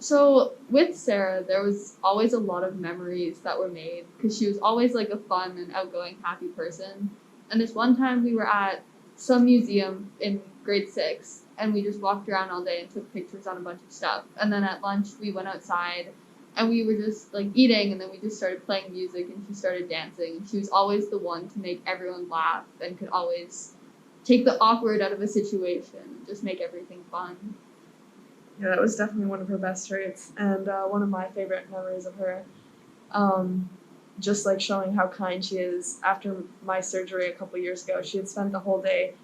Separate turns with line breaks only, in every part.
So with Sarah, there was always a lot of memories that were made because she was always like a fun and outgoing, happy person. And this one time we were at some museum in grade 6 and we just walked around all day and took pictures on a bunch of stuff. And then at lunch we went outside and we were just like eating and then we just started playing music and she started dancing. And she was always the one to make everyone laugh and could always take the awkward out of a situation and just make everything fun.
Yeah, that was definitely one of her best traits, and one of my favorite memories of her. Um, just like showing how kind she is. After my surgery a couple years ago, she had spent the whole day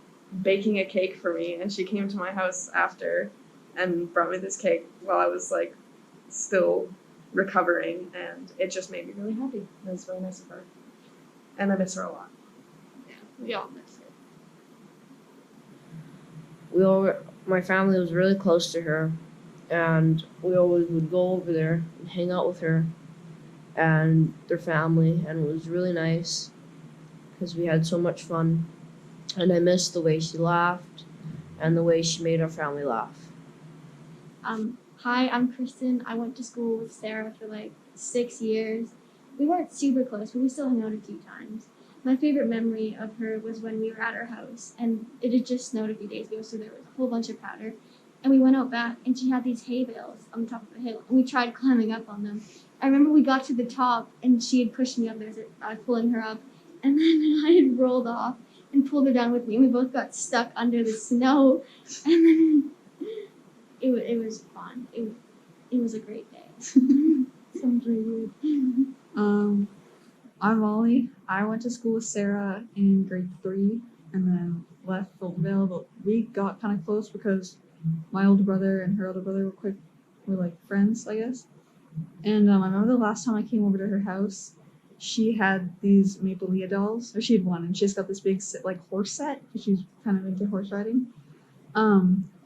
baking a cake for me, and she came to my house after and brought me this cake while I was like still recovering, and it just made me really happy. It was really nice of her, and I miss her a lot.
Yeah, we all miss her.
My family was really close to her, and we always would go over there and hang out with her and their family, and it was really nice because we had so much fun. And I miss the way she laughed and the way she made our family laugh.
Hi, I'm Kristen. I went to school with Sarah for like 6 years. We weren't super close, but we still hung out a few times. My favorite memory of her was when we were at her house, and it had just snowed a few days ago, so there was a whole bunch of powder. And we went out back, and she had these hay bales on the top of the hill, and we tried climbing up on them. I remember we got to the top, and she had pushed me up there, pulling her up, and then I had rolled off and pulled her down with me, and we both got stuck under the snow, and then it was fun. It was a great day.
Sounds really weird. I'm Molly. I went to school with Sarah in grade 3 and then left Fultonville, but we got kind of close because my older brother and her older brother were like friends, I guess. And I remember the last time I came over to her house, she had these Maple Leaf dolls, or she had one, and she just got this big like horse set because she's kind of into horse riding.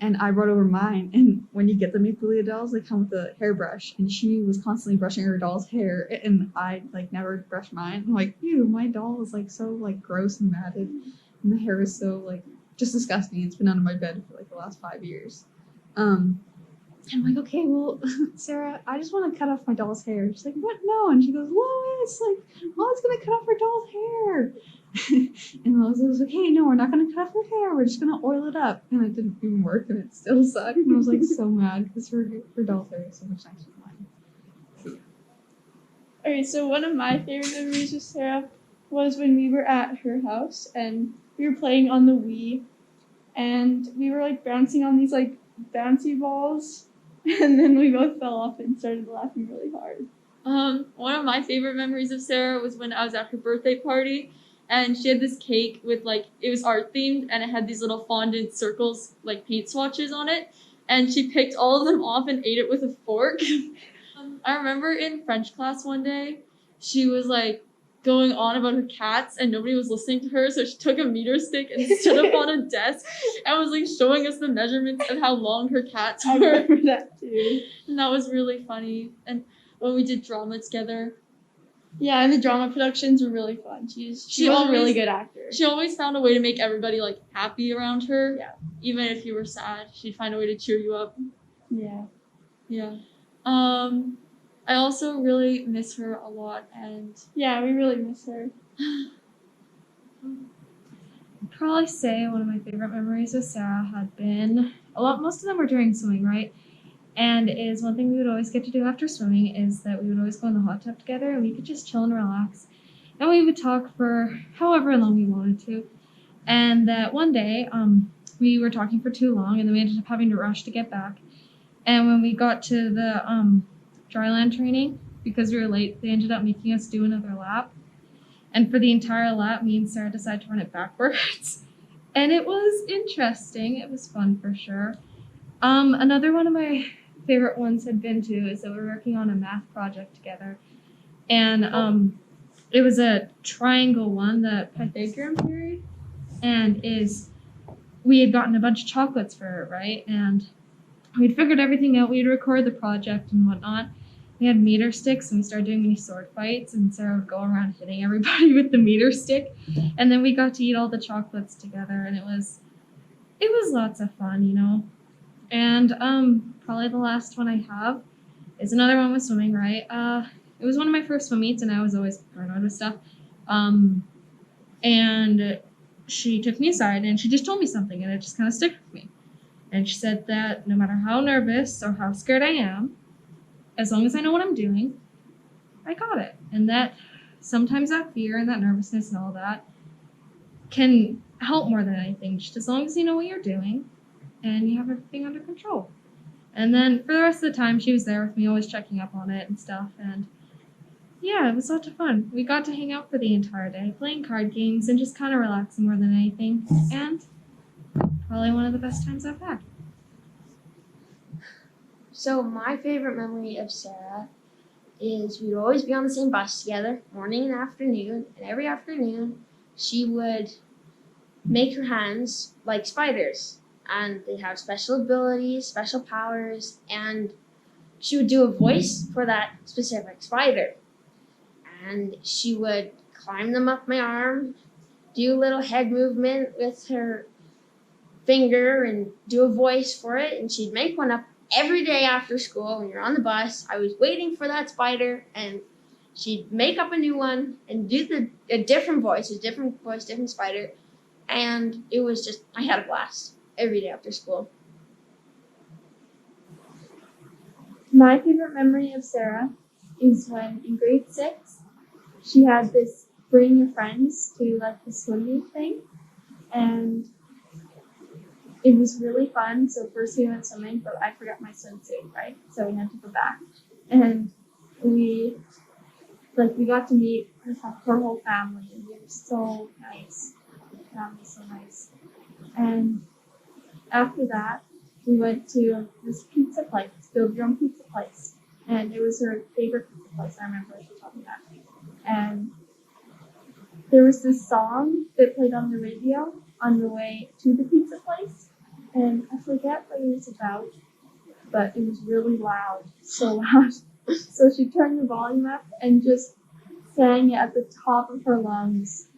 And I brought over mine, and when you get the Maple Leaf dolls, they come with a hairbrush, and she was constantly brushing her doll's hair, and I like never brushed mine. I'm like, ew, my doll is like so like gross and matted, and the hair is so like just disgusting. It's been under my bed for like the last 5 years. And I'm like, okay, well, Sarah, I just want to cut off my doll's hair. She's like, what? No. And she goes, Lois, like, Molly's going to cut off her doll's hair. And Lois was like, hey, no, we're not going to cut off her hair. We're just going to oil it up. And it didn't even work, and it still sucked. And I was like so mad because her doll's hair is so much nicer than mine.
Okay, so one of my favorite memories with Sarah was when we were at her house and we were playing on the Wii and we were like bouncing on these like bouncy balls and then we both fell off and started laughing really hard.
One of my favorite memories of Sarah was when I was at her birthday party and she had this cake with like, it was art themed and it had these little fondant circles, like paint swatches on it. And she picked all of them off and ate it with a fork. I remember in French class one day, she was like going on about her cats and nobody was listening to her. So she took a meter stick and stood up on a desk and was like showing us the measurements of how long her cats
I
were.
remember that too.
And that was really funny. And when we did drama together,
Yeah, and the drama productions were really fun. She was a
always-
really good actor.
she always found a way to make everybody like happy around her.
Yeah.
Even if you were sad, she'd find a way to cheer you up.
Yeah.
Yeah. I also really miss her a lot and
Yeah, we really miss her.
I'd probably say one of my favorite memories with Sarah had been most of them were during swimming, right? And is one thing we would always get to do after swimming is that we would always go in the hot tub together and we could just chill and relax. And we would talk for however long we wanted to. And that one day, we were talking for too long and then we ended up having to rush to get back. And when we got to the dryland training, because we were late, they ended up making us do another lap. And for the entire lap, me and Sarah decided to run it backwards. And it was interesting. It was fun for sure. Another one of my favorite ones had been to is that we were working on a math project together. And it was a triangle one, the Pythagorean theory. And we had gotten a bunch of chocolates for her, right? And we'd figured everything out. We'd record the project and whatnot. We had meter sticks and we started doing mini sword fights and Sarah would go around hitting everybody with the meter stick. And then we got to eat all the chocolates together and it was lots of fun, you know. And probably the last one I have is another one with swimming, right? It was one of my first swim meets, and I was always paranoid with stuff. And she took me aside, and she just told me something, and it just kind of stuck with me. And she said that no matter how nervous or how scared I am, as long as I know what I'm doing, I got it. And that sometimes that fear and that nervousness and all that can help more than anything, just as long as you know what you're doing and you have everything under control. And then for the rest of the time, she was there with me, always checking up on it and stuff. And yeah, it was lots of fun. We got to hang out for the entire day, playing card games and just kind of relaxing more than anything. And probably one of the best times I've had.
So my favorite memory of Sarah is we'd always be on the same bus together, morning and afternoon, and every afternoon she would make her hands like spiders, and they'd have special abilities, special powers, and she would do a voice for that specific spider. And she would climb them up my arm, do a little head movement with her finger and do a voice for it, and she'd make one up every day after school when you're on the bus. I was waiting for that spider, and she'd make up a new one and do a different voice, different spider, and it was just, I had a blast every day after school.
My favorite memory of Sarah is when in grade 6, she had this bring your friends to like the swimming thing, and it was really fun. So first we went swimming, but I forgot my swimsuit, right? So we had to go back, and we got to meet her whole family, and they were so nice. The family was so nice. And after that, we went to this pizza place, Build Your Own Pizza Place, and it was her favorite pizza place. I remember she told me that. And there was this song that played on the radio on the way to the pizza place, and I forget what it was about, but it was really loud, so loud. So she turned the volume up and just sang it at the top of her lungs.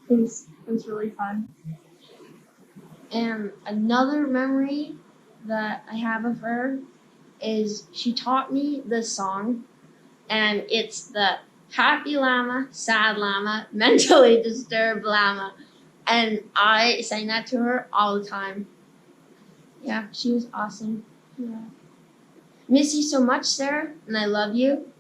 It was really fun.
And another memory that I have of her is she taught me this song, and it's the happy llama, sad llama, mentally disturbed llama. And I sang that to her all the time. Yeah, she was awesome.
Yeah.
Miss you so much, Sarah, and I love you.